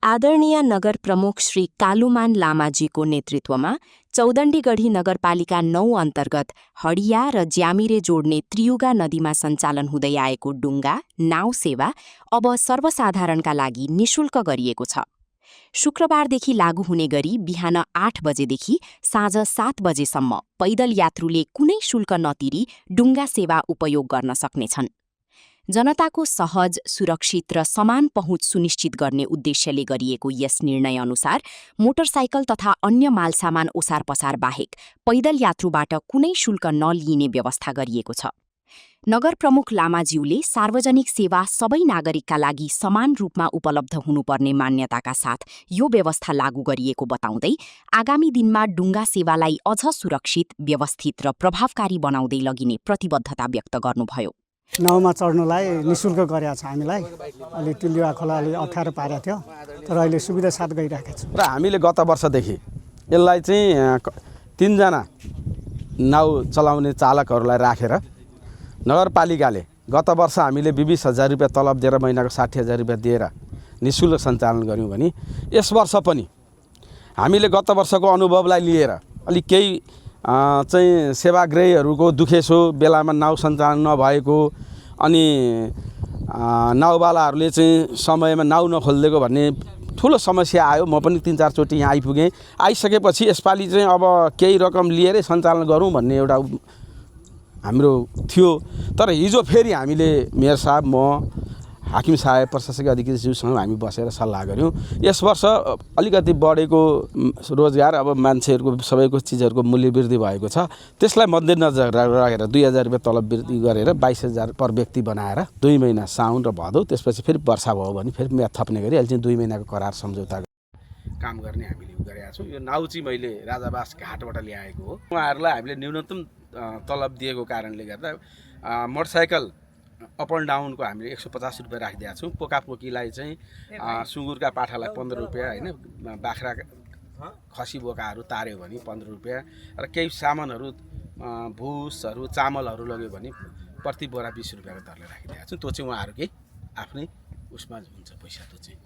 आदरणीय नगर प्रमुख श्री कालुमान लामाजीको नेतृत्वमा चौदण्डीगढी नगरपालिका 9 अन्तर्गत हडिया र ज्यामिरे जोड्ने त्रियुगा नदीमा सञ्चालन हुँदै आएको डुङ्गा नाउ सेवा अब सर्वसाधारणका लागि निशुल्क गरिएको छ। शुक्रबारदेखि लागू हुने गरी बिहान 8 बजेदेखि साँझ 7 बजेसम्म पैदल यात्रुले कुनै शुल्क नतिरी डुङ्गा सेवा उपयोग गर्न सक्नेछन्। जनताको सहज, सुरक्षित र समान पहुँच सुनिश्चित गर्ने उद्देश्यले गरिएको यस निर्णयअनुसार मोटरसाइकल तथा अन्य मालसामान ओसार पसार बाहेक पैदल यात्रुबाट कुनै शुल्क नलिइने व्यवस्था गरिएको छ। नगर प्रमुख लामाज्यूले सार्वजनिक सेवा सबै नागरिकका लागि समान रूपमा उपलब्ध हुनुपर्ने मान्यताका साथ यो व्यवस्था लागू गरिएको बताउँदै आगामी दिनमा डुङ्गा सेवालाई अझ सुरक्षित, व्यवस्थित र प्रभावकारी बनाउँदै लगिने प्रतिबद्धता व्यक्त गर्नुभयो। नाउमा चढ्नुलाई निशुल्क गरेको छ। हामीलाई अलि तिलिवा खोला अलि अप्ठ्यारो पारेको थियो, तर अहिले सुविधा साथ गइरहेको छ। र हामीले गत वर्षदेखि यसलाई चाहिँ 3 जना नाउ चलाउने चालकहरूलाई राखेर नगरपालिकाले गत वर्ष हामीले 20,000 रुपियाँ तलब दिएर महिनाको 60,000 रुपियाँ दिएर निशुल्क सञ्चालन गऱ्यौँ भने यस वर्ष पनि हामीले गत वर्षको अनुभवलाई लिएर अलि केही चाहिँ सेवाग्राहीहरूको दुखेसो बेलामा नाउ सञ्चालन नभएको अनि नाउवालाहरूले चाहिँ समयमा नाउ नखोलिदिएको भन्ने ठुलो समस्या आयो। म पनि 3-4 चोटि यहाँ आइपुगेँ। आइसकेपछि यसपालि चाहिँ अब केही रकम लिएरै सञ्चालन गरौँ भन्ने एउटा हाम्रो थियो। तर हिजो फेरि हामीले मेयर साहब, म, हाकिम साहब, प्रशासकीय अधिकारीज्यूसँग हामी बसेर सल्लाह गऱ्यौँ। यस वर्ष अलिकति बढेको रोजगार, अब मान्छेहरूको सबैको चिजहरूको मूल्य वृद्धि भएको छ, त्यसलाई मध्यनजर राखेर 2,000 रुपियाँ तलब वृद्धि गरेर 22,000 पर व्यक्ति बनाएर 2 महिना साउन र भदौ, त्यसपछि फेरि वर्षा भयो भने फेरि म्याद थप्ने गरी अहिले चाहिँ 2 महिनाको करार सम्झौता काम गर्ने हामीले गरेका छौँ। यो नाउ चाहिँ मैले राजाबास घाटबाट ल्याएको हो। उहाँहरूलाई हामीले न्यूनतम तलब दिएको कारणले गर्दा मोटरसाइकल अप एन्ड डाउनको हामीले 150 रुपियाँ राखिदिएका छौँ। पोकापोकीलाई चाहिँ सुँगुरका पाठालाई 15 रुपियाँ, होइन, बाख्रा खसी बोकाहरू तार्यो भने 15 रुपियाँ र केही सामानहरू भुसहरू चामलहरू लग्यो भने प्रति बोरा 20 रुपियाँको दरले राखिदिएका छौँ। त्यो चाहिँ उहाँहरूकै आफ्नै उसमा हुन्छ पैसा, त्यो चाहिँ